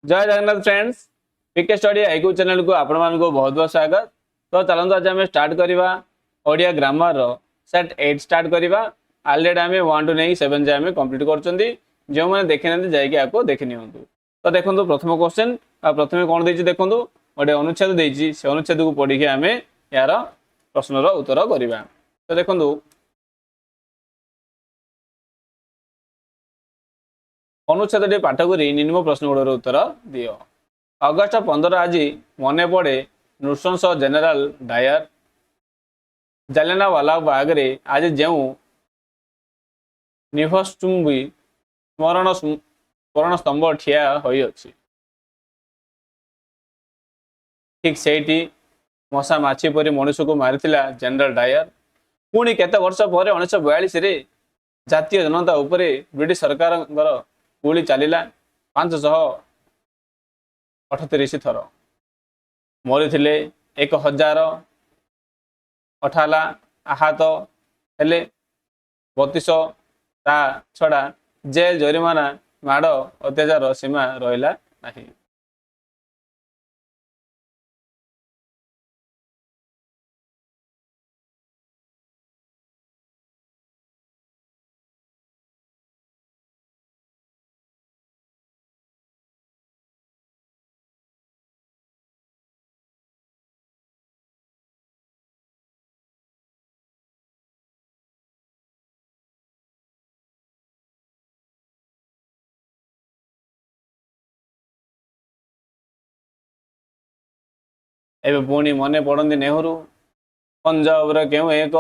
जय जगन्नाथ फ्रेंड्स पीके study IQ channel को आपण मान को बहुत बहुत स्वागत। तो चलते आज आम स्टार्ट करवा ओडिया ग्रामर सेट 8 स्टार्ट करवा। ऑलरेडी आम 1 टू नहीं 7 जाए आम कंप्लीट कर जो मैंने देखी ना जाइए आपको देखी नियंतु। तो देखो प्रथम क्वेश्चन प्रथम कौन देती देखो गोटे अनुच्छेद देती से अनुच्छेद को पढ़ी आम यार प्रश्नर उत्तर करवा। तो देखो अनुच्छेद पाठ कर निम्न प्रश्न गुड़र उत्तर दियो। अगस्ट 15 आज मन पड़े नृशंस जनरल डायर। जालियानवाला बाग रे आज जो निभस्तुम्बी स्मरण स्तंभ ठिया होई अछि। ठीक सेठी मशा माछी परी मनुष्य को मारिथिला जनरल डायर। पुणी केते वर्ष पर 1942 रे जातीय जनता उपरे ब्रिटिश सरकार गुली चलिला 538 थर मरी 1000 आहत हेले 3200 ता छड़ा जेल जरिमाना माड़ अत्याचार सीमा रहिला नाही। एबे पुणी मने पड़ती नेहरू पंजाब रे केउ एक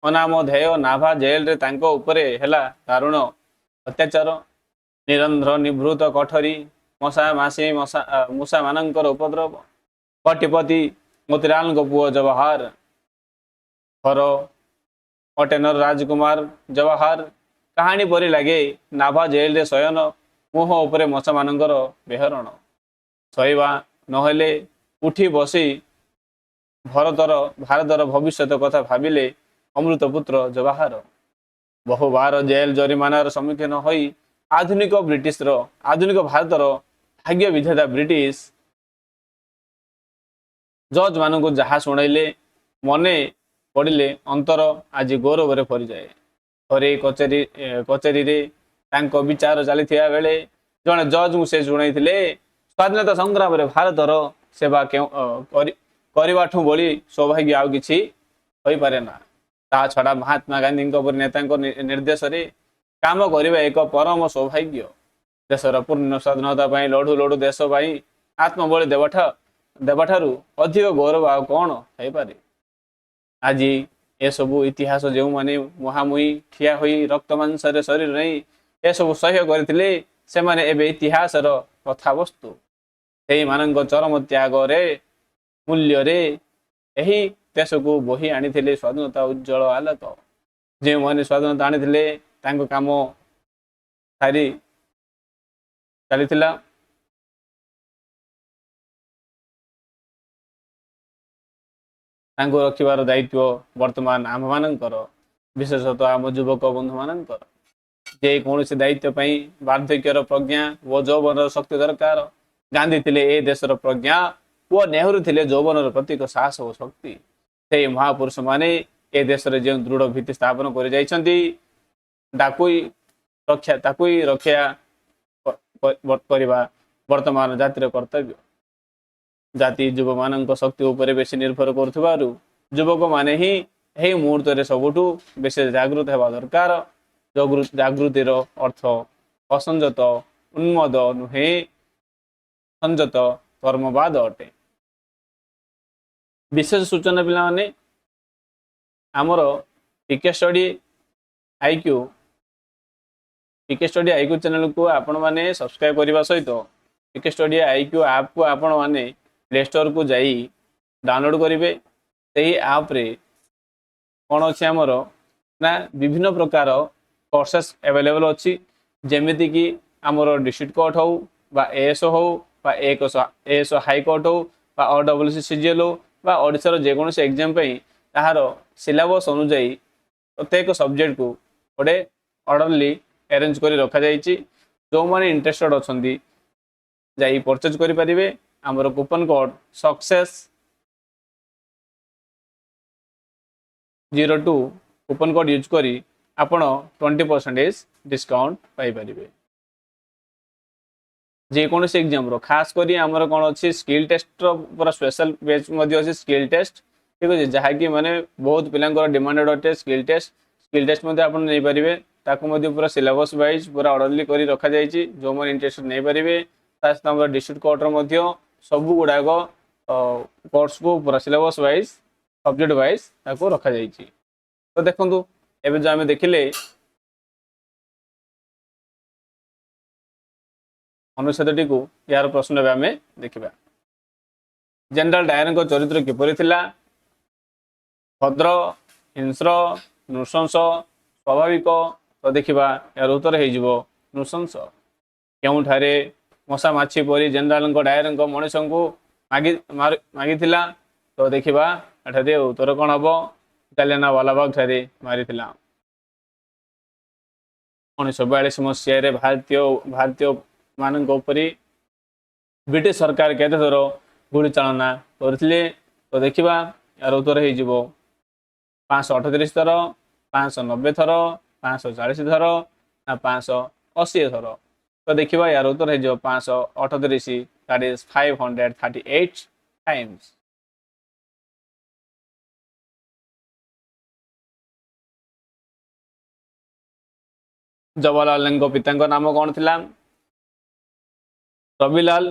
अनामधेय नाभा जेल रे तांको उपरे हेला दारुण अत्याचार। निरंध्र निभृत कठरी मशा मासी मूषा मानकर उपद्रव। कटिपति मोतीलाल पुओ जवाहर हर अटेनर राजकुमार जवाहर कहानी परी लगे नाभा जेल रे शयन मुह उपरे मशा मानकर बेहरण। सहीबा नहेले उठी बसी भारतर भविष्य कथा भाविले अमृतपुत्र जवाहर। बहु बार जेल जरिमानार सम्मुखीन होई आधुनिक भारतर भाग्य विधाता ब्रिटिश जज मान को जहाँ शुणैले मने पड़िले अंतर आज गौरव भरी जाए। हरे कचेरी रे तांको विचार चली बेले जड़े जज को से शुणाई स्वाधीनता संग्राम रे भारतर सेवा करवाठू बड़ी सौभाग्य आउ किछि होई पारे ना। ता छड़ा महात्मा गांधी नेता निर्देश रे काम करने एक परम सौभाग्य। देशर पूर्ण स्वाधीनता लड़ू लड़ू देश आत्मबली देवाठारू अधिक गौरव आ कौन हो पारे। आज ए सबू इतिहास जो माने मुहामुही ठिया हुई रक्त मांसरे शरीर नहीं ए सब सह्य करथिले से माने एबे इतिहासर कथावस्तु। से मानक चरम त्याग रे मूल्य रे यही देश को बोही आनी स्वाधीनता उज्जवल आलोक। जो मैंने स्वाधीनता आनी तांको काम सारी चलीथिला। तांको रखिबार दायित्व वर्तमान आम मानकर विशेषतः आम युवक बंधु मानकर। जे कौन दायित्व वार्धक्यर प्रज्ञा व यौवन शक्ति दरकार। गांधी थिले ए देशर प्रज्ञा व नेहरू थिले यौवन प्रतीक साहस और शक्ति। से महापुरुष माने ए देश रे जो दृढ़ भित्ति स्थापन कर जाइछंती ताकुई रक्षा करवा वर्तमान जातिर कर्तव्य। जाति युव मान शक्ति उपर बेसी निर्भर कर युवक माने ही यही मुहूर्त रे सबुठू बेसी जागृत होगा दरकार। जागृतिर अर्थ असंजत उन्मद नुहे संजत कर्मवाद अटे। विशेष सूचना पिला माने आमर पीके स्टडी आईक्यू चैनल को आपण माने सब्सक्राइब करने सहित पीके स्टडी आईक्यू ऐप को आपण माने प्ले स्टोर को जाई डाउनलोड करेंगे। से ऐप रे कौन अच्छी आमर ना विभिन्न प्रकार कोर्सेस अवेलेबल अच्छी जेमिति कि आमर डिस्ट्रिक्ट कोर्ट हो बा एएसओ हो बा एएसओ हाईकोर्ट हो बा OWC CGL हो बा ओडिशार जेकोसी एग्जाम ताहार सिलेबस अनुजाई प्रत्येक सब्जेक्ट को गोटे ऑर्डरली अरेंज कर रखा जाइए। जो मैंने इंटरेस्टेड अच्छा जाई परचेज करि परिबे हमर coupon code success 02 coupon code use करी आपण 20% डिस्काउंट पाई परिबे जेकोसी एग्जाम रो खास करी आमर कौन अच्छी स्किल टेस्ट पूरा स्पेशल पेज अच्छी स्किल टेस्ट ठीक अच्छे जहाँकि माने बहुत पिला डिमांडेड अटे स्किल टेस्ट नहीं पारे ताकू पूरा सिलेबस वाइज पूरा ऑर्डरली कर रखा जाइए जो मैंने इंटरेस्ट नहीं पारे डिस्ट्रिक्ट कोर्टर सब गुड़ाक कोर्स को पूरा सिलेबस वाइज सब्जेक्ट वाइज रखा जाइए तो देखो एवं जो आम देखिले अनुच्छेदटी को यार प्रश्न आम देखा जनरल डायर को चरित्र किपरि थिला भद्र हिंस्र नृशंस स्वाभाविक तो देखा यार उत्तर हो नृशंस क्योंठारे मशा माछी परी जनरल डायर मनीष को मागी तो देखा एठारे उत्तर कौन हम जालियाना वालाबाग ठारे मारी 1942 मसीह भारतीय मानक ब्रिटिश सरकार केते थर गुड़ी चालना करथिले तो देखा यार उत्तर हो 538 थर 590 थर 540 थर ना 580 थर तो देखा यार उत्तर हो 538 that is 538 times Jawaharlal Nehru पिता नाम कौन थिला रविलाल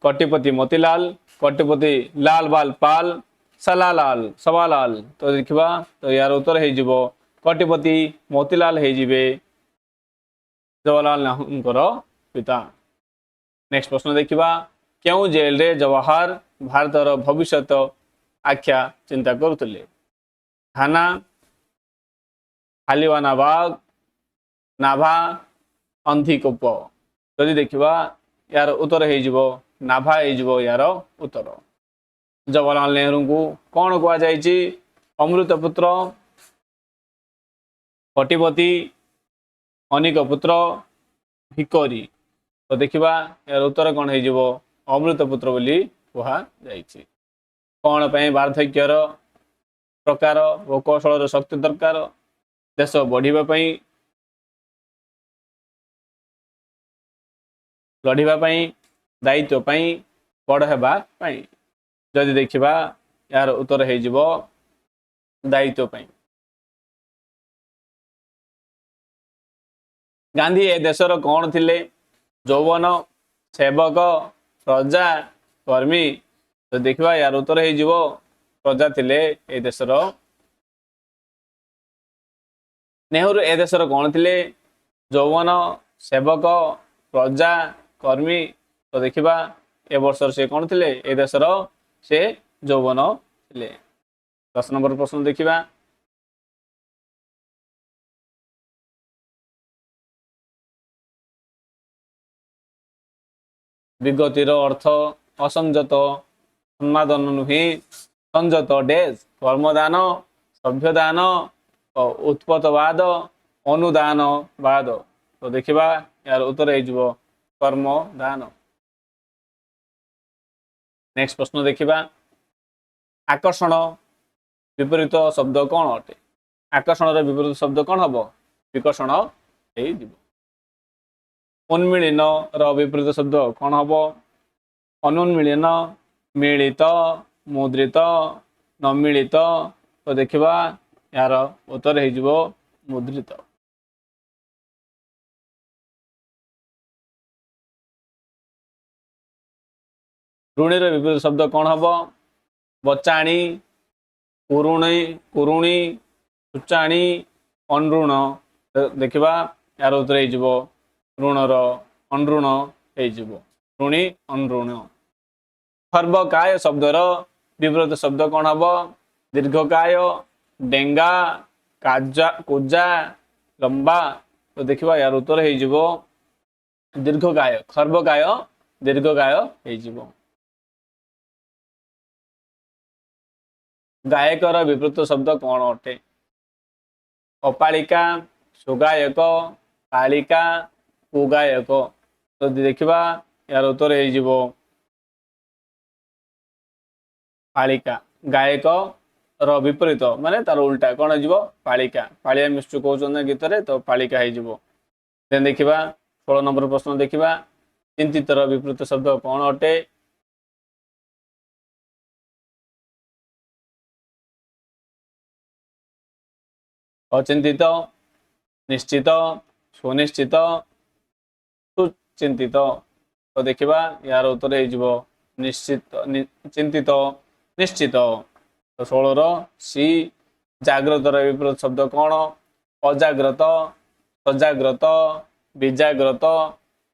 कटिपति मोतीलाल कटिपति लाल बाल पाल सलालाल सवालाल तो देखा तो यार उत्तर हो कटिपति मोतीलाल हो जवाहरलाल नेहरू पिता नेक्स्ट प्रश्न देखा क्यों जेल रे जवाहर भारतर भविष्य आख्या चिंता करुले थाना हालीवाना बाग नाभा अंधिकोप जदि देखा यार उत्तर हो नाभा हो यार उत्तर जवाहरलाल नेहरू को कौन कहुई अमृतपुत्र कटिपति अनिक पुत्र भिकोरी तो देखा यार उत्तर कौन हो अमृतपुत्र बोली कहुई कौन पर वार्धक्यर प्रकार और कौशल शक्ति दरकार देश बढ़ापी लड़ाई दायित्व बड़ होगापी जदि देखा यार उत्तर हो दायित्व गांधी ए देशर कौन थिले यौवन सेवक प्रजा कर्मी तो देखा यार उत्तर हो प्रजा थिले ए देशर नेहरू ए देशर कौन थिले यौवन सेवक प्रजा कर्मी तो देखा ए वर्षर से कौन थिले ए देशर से यौवन थिले 10 नंबर प्रश्न देखा विगतिर अर्थ असंजत उन्मादन नुहे संजत डेज कर्मदान सभ्यदान उत्पतवाद अनुदानवाद तो देखा यार उत्तर हो कर्मदान नेक्स्ट प्रश्न देखा आकर्षण विपरीत शब्द कौन अटे आकर्षण विपरीत शब्द कौन हम विकर्षण हो उन्मीलन विपरीत शब्द कौन हम अनुन्मीलन मिलित मुद्रित न मिलित तो देखा यार उत्तर हो मुद्रित ऋणी विपरीत शब्द कौन हम बचाणी कुरुणी कुरुणी सुचाणी अनऋण देखा यार उत्तर हो ऋणर अनऋण हो ऋणी अनऋण खर्बकाय शब्दर विपरीत शब्द कौन हम दीर्घकाय डेंगा काजा कोजा लंबा तो देखा यार उत्तर हो दीर्घकाय खर्बकाय दीर्घकाय हो गायकर विपरीत शब्द कौन अटे अपालिका सुगायक पालिका कुगायक तो देखा यार उत्तर हो पालिका। गायक र विपरीत माने तार उल्टा कौन हो पालिका। पालिया मिश्र कहते गीत रे तो पालिका हो। देन देखा 16 नंबर प्रश्न देखा चिंतित विपरीत शब्द कौन अटे। अचिंतित, निश्चित, सुनिश्चित, सुचिंतित। तो देखा यार उत्तर हो निश्चित चिंतित निश्चित। तो 16 सी जाग्रत विपरीत शब्द कौन। अजाग्रत, सजाग्रत, विजाग्रत।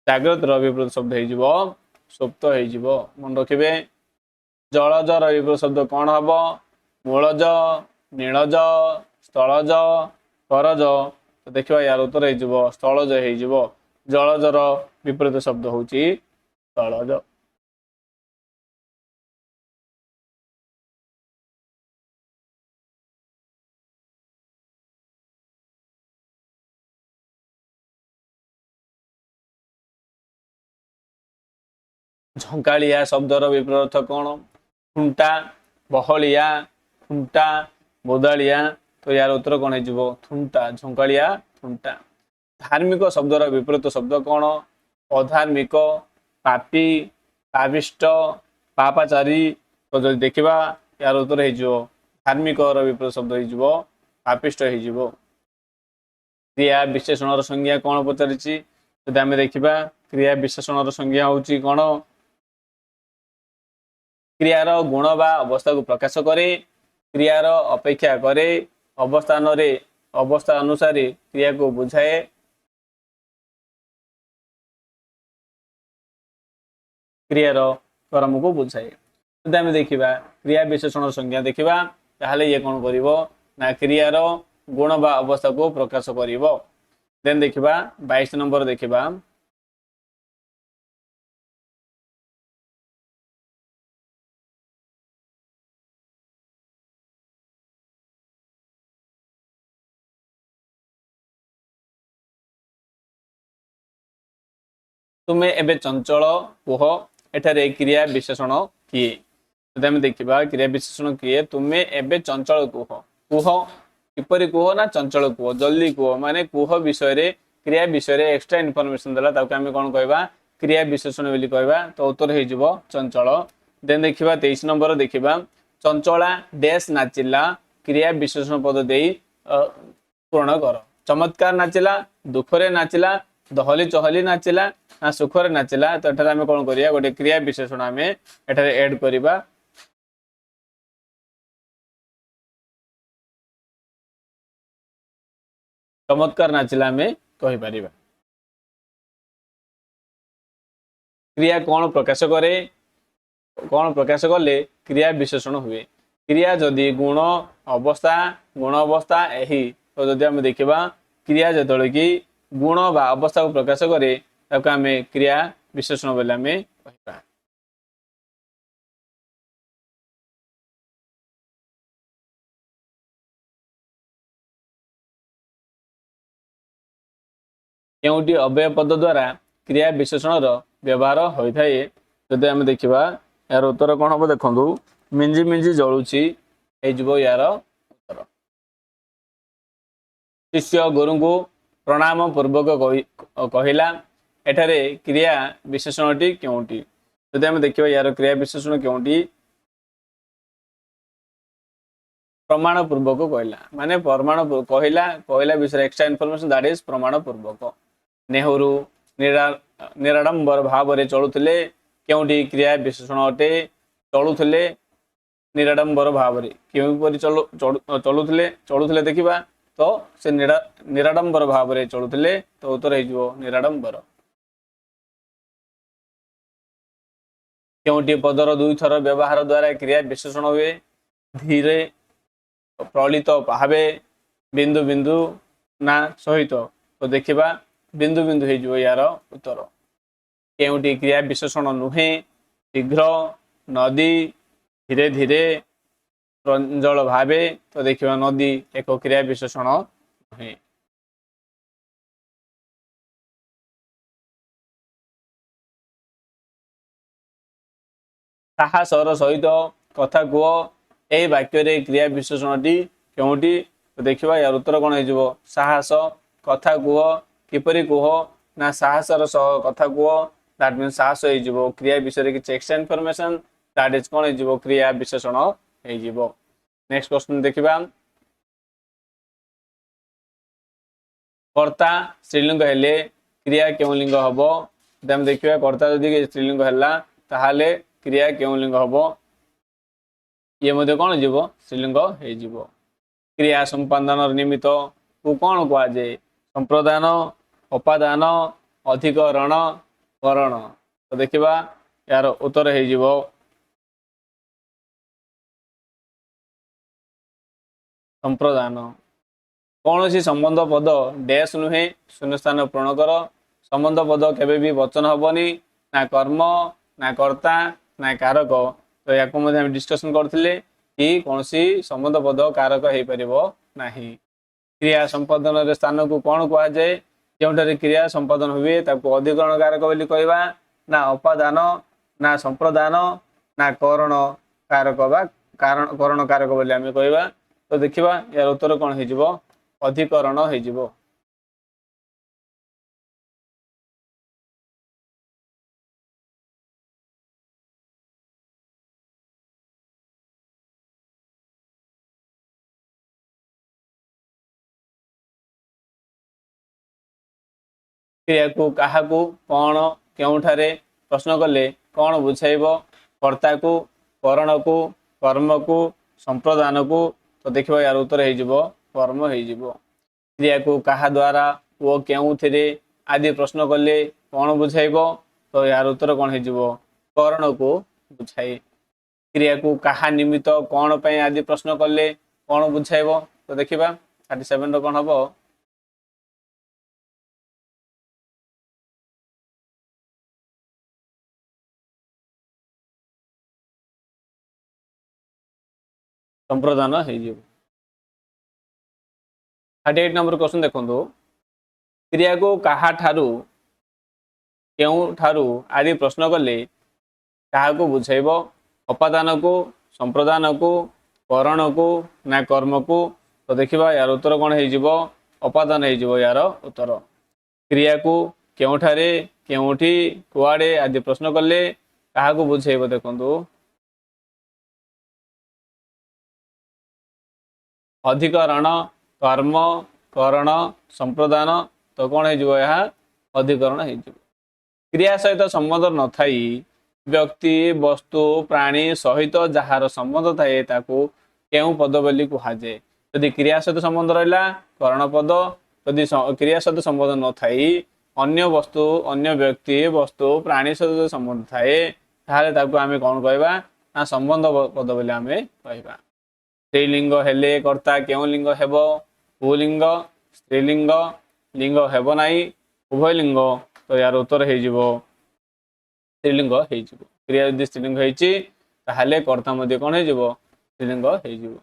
जाग्रत विपरीत शब्द हो सुप्त हो। मन रखिए जलज विपरीत शब्द कौन हम। मूलज, नीलज, स्थलज, करज। तो देखा यार उत्तर हो स्थलज हो। जलजर विपरीत शब्द हूँ स्थलज। झंकालिया शब्दर विपरीत कौन। खुंटा, बहलिया, खुंटा, बोदालिया। तो यार उत्तर कौन हो थुंटा। झंकालिया थुंटा। धार्मिक शब्दर विपरीत शब्द कौन। अधार्मिक, पापी, पापिष्ट, पापाचारी। तो जो देखा यार उत्तर हो धार्मिक विपरीत शब्द हो पापिष्ट हो। क्रिया विशेषण संज्ञा कौन पचारि आम देखा क्रिया विशेषण संज्ञा हूँ कौन। क्रियार गुण बा अवस्था को प्रकाश करे। क्रियार अपेक्षा करे। अवस्थान अवस्था अनुसार क्रिया को बुझाए। क्रियार कर्म को बुझाए। तो आम देखा क्रिया विशेषण संज्ञा देखा ताहले ये कौन कर क्रियार गुण बा अवस्था को प्रकाश कर। देन देखा 22 नंबर देखा तुम्हें एबे चंचल कुह एठारे क्रिया विशेषण किए। तो आम देखा क्रिया विशेषण किए तुम्हें एबे चंचल कुह। कुह किपरि कुह ना चंचल कुह जल्दी कुह माने कुह विषय क्रिया विषय एक्स्ट्रा इनफॉरमेशन देला ताको आम कौन कहवा क्रिया विशेषण बोली कहवा। तो उत्तर हो चंचल। देन देखा 23 नंबर देखा चंचला डैश नाचिला क्रिया विशेषण पद दे पूर्ण कर। चमत्कार नाचिला, दुखरे नाचिला, दहली चहली नाचिला ना सुखरे नाचिला। तो एठारे आम कौन करिया गोटे क्रिया विशेषण आम एठारे ऐड करिबा। चमत्कार नाचिला आम कहि परिबा। क्रिया कौन प्रकाश करे कौन प्रकाश कले क्रिया विशेषण हुए। क्रिया जदि गुण अवस्था यही तो जदि आम देखा क्रिया जो कि गुण बा अवस्था को प्रकाश करे ताको आम क्रिया विशेषण बोले आम कहबा। केउटी अव्यय पद द्वारा क्रिया विशेषण व्यवहार होता है। जदि आम देखा यार उत्तर कौन हम देखु मिंजी मिंजी जलुची यार उत्तर। शिष्य गुरु को प्रणाम पूर्वक कहला एठारे क्रिया विशेषणटी केउटी। जदि आम देखा यार क्रिया विशेषण केउटी प्रमाण पूर्वक कहला माने प्रमाण कहला कहला विषय एक्स्ट्रा इनफॉरमेशन दैट इज प्रमाण पूर्वक। नेहरू निराडंबर भाव में चलुले केउटी क्रिया विशेषण अटे। चलुले निराडंबर भाव में क्यों चलुले देखा तो से निराडंबर भाव में चलुले। तो उत्तर हो निराडंबर। केउटी पदर दुई थर व्यवहार द्वारा क्रिया विशेषण हुए। धीरे प्रलित भावे बिंदु बिंदु ना सहित। तो देखा बिंदु बिंदु हो यार उत्तर। केउटी क्रिया विशेषण नुहे। शीघ्र, नदी, धीरे धीरे, प्रंजल भावे। तो देखा नदी एक क्रिया विशेषण नुहे। ସାହସର ସହିତ କଥା କୁହ ଏହି ବାକ୍ୟରେ କ୍ରିୟା ବିଶେଷଣଟି କେଉଁଠି? ଦେଖିବା ୟାର ଉତ୍ତର କ'ଣ ହେଇଯିବ? ସାହସ କଥା କୁହ କିପରି କୁହ ନା ସାହସର ସହ କଥା କୁହ ଦ୍ୟାଟ୍ ମିନ୍ସ ସାହସ ହେଇଯିବ। କ୍ରିୟା ବିଷୟରେ କିଛି ଏକ୍ସଟ୍ରା ଇନଫର୍ମେସନ ଦ୍ୟାଟ୍ ଇଜ କ'ଣ ହେଇଯିବ? କ୍ରିୟା ବିଶେଷଣ ହେଇଯିବ। ନେକ୍ସଟ କ୍ୱେଶ୍ଚନ ଦେଖିବା। କର୍ତ୍ତା ସ୍ତ୍ରୀଲିଙ୍ଗ ହେଲେ କ୍ରିୟା କେଉଁ ଲିଙ୍ଗ ହବ? ଆମେ ଦେଖିବା କର୍ତ୍ତା ଯଦି ସ୍ତ୍ରୀଲିଙ୍ଗ ହେଲା ତାହେଲେ କ୍ରିୟା କେଉଁ ଲିଙ୍ଗ ହବ? ଇଏ ମଧ୍ୟ କ'ଣ ଯିବ? ସ୍ତ୍ରୀଲିଙ୍ଗ ହେଇଯିବ। କ୍ରିୟା ସମ୍ପାଦନର ନିମିତ୍ତ କୁ କ'ଣ କୁହାଯାଏ? ସମ୍ପ୍ରଦାନ ଅପାଦାନ ଅଧିକରଣ କରଣ। ତ ଦେଖିବା ୟାର ଉତ୍ତର ହେଇଯିବ ସମ୍ପ୍ରଦାନ। କୌଣସି ସମ୍ବନ୍ଧ ପଦ ଡ୍ୟାସ୍ ନୁହେଁ ଶୂନ୍ୟସ୍ଥାନ ପୂରଣ କର। ସମ୍ବନ୍ଧ ପଦ କେବେ ବି ବଚନ ହବନି, ନା କର୍ମ ନା କର୍ତ୍ତା ନା କାରକ। ତ ୟାକୁ ମଧ୍ୟ ଆମେ ଡିସ୍କସନ କରିଥିଲେ କି କୌଣସି ସମ୍ବନ୍ଧ ପଦ କାରକ ହେଇପାରିବ ନାହିଁ। କ୍ରିୟା ସମ୍ପାଦନରେ ସ୍ଥାନକୁ କ'ଣ କୁହାଯାଏ? ଯେଉଁଠାରେ କ୍ରିୟା ସମ୍ପାଦନ ହୁଏ ତାକୁ ଅଧିକରଣ କାରକ ବୋଲି କହିବା, ନା ଅପାଦାନ ନା ସମ୍ପ୍ରଦାନ ନା କରଣ କାରକ ବା କରଣ କାରକ ବୋଲି ଆମେ କହିବା। ତ ଦେଖିବା ୟାର ଉତ୍ତର କ'ଣ ହେଇଯିବ? ଅଧିକରଣ ହେଇଯିବ। କ୍ରିୟାକୁ କାହାକୁ କ'ଣ କେଉଁଠାରେ ପ୍ରଶ୍ନ କଲେ କ'ଣ ବୁଝାଇବ? କର୍ତ୍ତାକୁ କରଣକୁ କର୍ମକୁ ସମ୍ପ୍ରଦାନକୁ। ତ ଦେଖିବା ୟାର ଉତ୍ତର ହେଇଯିବ କର୍ମ ହେଇଯିବ। କ୍ରିୟାକୁ କାହା ଦ୍ୱାରା ଓ କେଉଁଥିରେ ଆଦି ପ୍ରଶ୍ନ କଲେ କ'ଣ ବୁଝାଇବ? ତ ୟାର ଉତ୍ତର କ'ଣ ହେଇଯିବ? କରଣକୁ ବୁଝାଏ। କ୍ରିୟାକୁ କାହା ନିମିତ୍ତ କ'ଣ ପାଇଁ ଆଦି ପ୍ରଶ୍ନ କଲେ କ'ଣ ବୁଝାଇବ? ତ ଦେଖିବା 37 ର କ'ଣ ହବ? ସମ୍ପ୍ରଦାନ ହେଇଯିବ। 38 ନମ୍ବର କ୍ୱେଶ୍ଚନ ଦେଖନ୍ତୁ। କ୍ରିୟାକୁ କାହାଠାରୁ କେଉଁଠାରୁ ଆଦି ପ୍ରଶ୍ନ କଲେ କାହାକୁ ବୁଝାଇବ? ଅପାଦାନକୁ ସମ୍ପ୍ରଦାନକୁ କରଣକୁ ନା କର୍ମକୁ। ତ ଦେଖିବା ୟାର ଉତ୍ତର କ'ଣ ହେଇଯିବ? ଅପାଦାନ ହେଇଯିବ ୟାର ଉତ୍ତର। କ୍ରିୟାକୁ କେଉଁଠାରେ କେଉଁଠି କୁଆଡ଼େ ଆଦି ପ୍ରଶ୍ନ କଲେ କାହାକୁ ବୁଝାଇବ? ଦେଖନ୍ତୁ ଅଧିକରଣ କର୍ମ କରଣ ସମ୍ପ୍ରଦାନ। ତ କ'ଣ ହେଇଯିବ? ଏହା ଅଧିକରଣ ହେଇଯିବ। କ୍ରିୟା ସହିତ ସମ୍ବନ୍ଧ ନଥାଇ ବ୍ୟକ୍ତି ବସ୍ତୁ ପ୍ରାଣୀ ସହିତ ଯାହାର ସମ୍ବନ୍ଧ ଥାଏ ତାକୁ କେଉଁ ପଦ ବୋଲି କୁହାଯାଏ? ଯଦି କ୍ରିୟା ସହିତ ସମ୍ବନ୍ଧ ରହିଲା କରଣ ପଦ, ଯଦି କ୍ରିୟା ସହିତ ସମ୍ବନ୍ଧ ନଥାଇ ଅନ୍ୟ ବସ୍ତୁ ଅନ୍ୟ ବ୍ୟକ୍ତି ବସ୍ତୁ ପ୍ରାଣୀ ସହିତ ସମ୍ବନ୍ଧ ଥାଏ ତାହେଲେ ତାକୁ ଆମେ କ'ଣ କହିବା? ନା ସମ୍ବନ୍ଧ ପଦ ବୋଲି ଆମେ କହିବା। ସ୍ତ୍ରୀଲିଙ୍ଗ ହେଲେ କର୍ତ୍ତା କେଉଁ ଲିଙ୍ଗ ହେବ? ପୁଲିଙ୍ଗ ସ୍ତ୍ରୀଲିଙ୍ଗ ଲିଙ୍ଗ ହେବ ନାହିଁ ଉଭୟ ଲିଙ୍ଗ। ତ ୟାର ଉତ୍ତର ହେଇଯିବ ସ୍ତ୍ରୀଲିଙ୍ଗ ହେଇଯିବ। କ୍ରିୟା ଯଦି ସ୍ତ୍ରୀଲିଙ୍ଗ ହେଇଛି ତାହେଲେ କର୍ତ୍ତା ମଧ୍ୟ କ'ଣ ହେଇଯିବ? ସ୍ତ୍ରୀଲିଙ୍ଗ ହେଇଯିବ।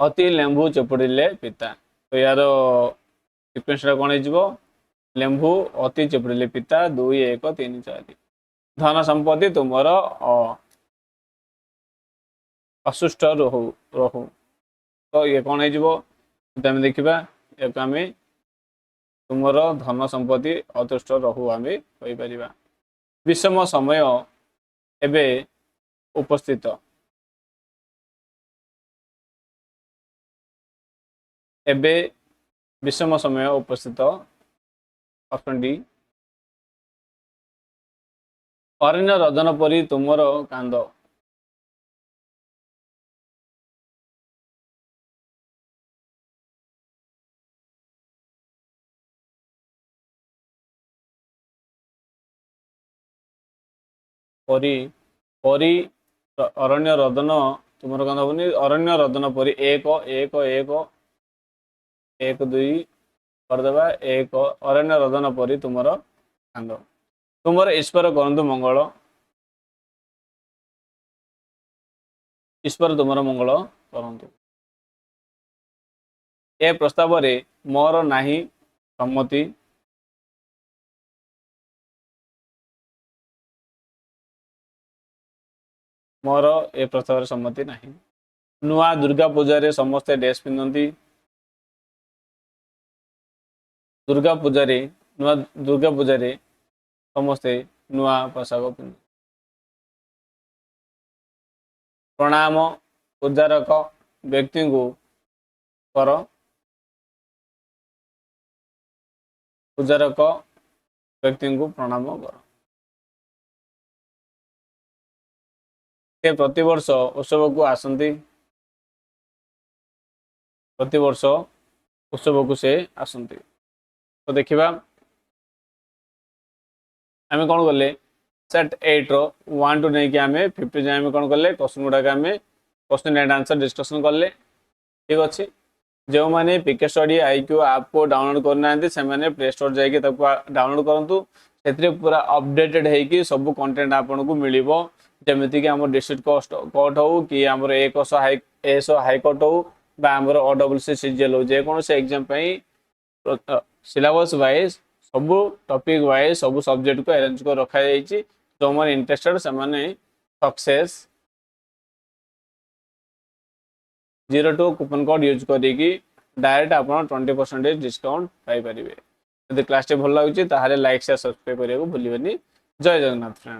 ଅତି ଲେମ୍ବୁ ଚିପୁଡ଼ିଲେ ପିତା। ତ ୟାର ସିକ୍ୱେନ୍ସଟା କ'ଣ ହେଇଯିବ? ଲେମ୍ବୁ ଅତି ଚିପୁଡ଼ିଲେ ପିତା 2 1 3 4। ଧନ ସମ୍ପତ୍ତି ତୁମର ଅସୁଷ୍ଟ ରହୁ ରହୁ। ତ ଇଏ କ'ଣ ହେଇଯିବ? ଆମେ ଦେଖିବା ୟାକୁ ଆମେ ତୁମର ଧନ ସମ୍ପତ୍ତି ଅତୁଷ୍ଟ ରହୁ ଆମେ କହିପାରିବା। ବିଷମ ସମୟ ଏବେ ଉପସ୍ଥିତ। ଏବେ ବିଷମ ସମୟ ଉପସ୍ଥିତ। Option D. ଅରଣ୍ୟ ରଜନ ପରି ତୁମର କାନ୍ଦ। ପରି ପରି ଅରଣ୍ୟ ରଦନ ତୁମର କାନ୍ଦ ହବନି। ଅରଣ୍ୟ ରଦନ ପରି 1 1 1 1 2 କରିଦେବା। 1 ଅରଣ୍ୟ ରଦନ ପରି ତୁମର କାନ୍ଦ। ତୁମର ଈଶ୍ୱର କରନ୍ତୁ ମଙ୍ଗଳ। ईश्वर तुमर मंगल करंतु। ए प्रस्ताव रे मोर नाही सम्मति। मोर ए प्रस्ताव रे सम्मति नाही। नुआ दुर्गा पूजा रे समस्ते ड्रेस पिंधती। दुर्गा पूजा रे नुआ दुर्गा पूजा रे समस्ते नुआ पोशाक पिंध। प्रणाम पूजारक व्यक्ति को कर। पूजारक व्यक्ति को प्रणाम कर। से प्रतिवर्ष उत्सव को आसंती। प्रतिवर्ष उत्सव को से आसंती। तो देखिबा आमे कौन कले सेट 8 रो 1 टू नहीं कि आमे 50 जाए आमे कौन कले क्वेश्चन गुडा आमे क्वेश्चन एंड आंसर डिस्कशन कले। ठीक अच्छे जो मैंने पीके स्टडी आईक्यू ऐप को डाउनलोड करना से मैंने प्ले स्टोर जाके डाउनलोड करूँ से पूरा अपडेटेड है सब कंटेंट आपन को मिल जमीक कि आम डिस्ट्रिक्ट कोर्ट हो कि आम एसओ हाईकोर्ट हो आमर OWC CGL हो जेकोसी एग्जाम सिलेबस वाइज सब टॉपिक वाइज सब सब्जेक्ट को अरेंज कर रखा जाइए। जो मैंने इंटरेस्टेड से सक्सेस 02 कूपन कोड यूज करी डायरेक्ट आप 20% डिस्काउंट पाइपर। यदि क्लास भल लगे लाइक शेयर सब्सक्राइब करने को भूलिए। जय जगन्नाथ फ्रेंड।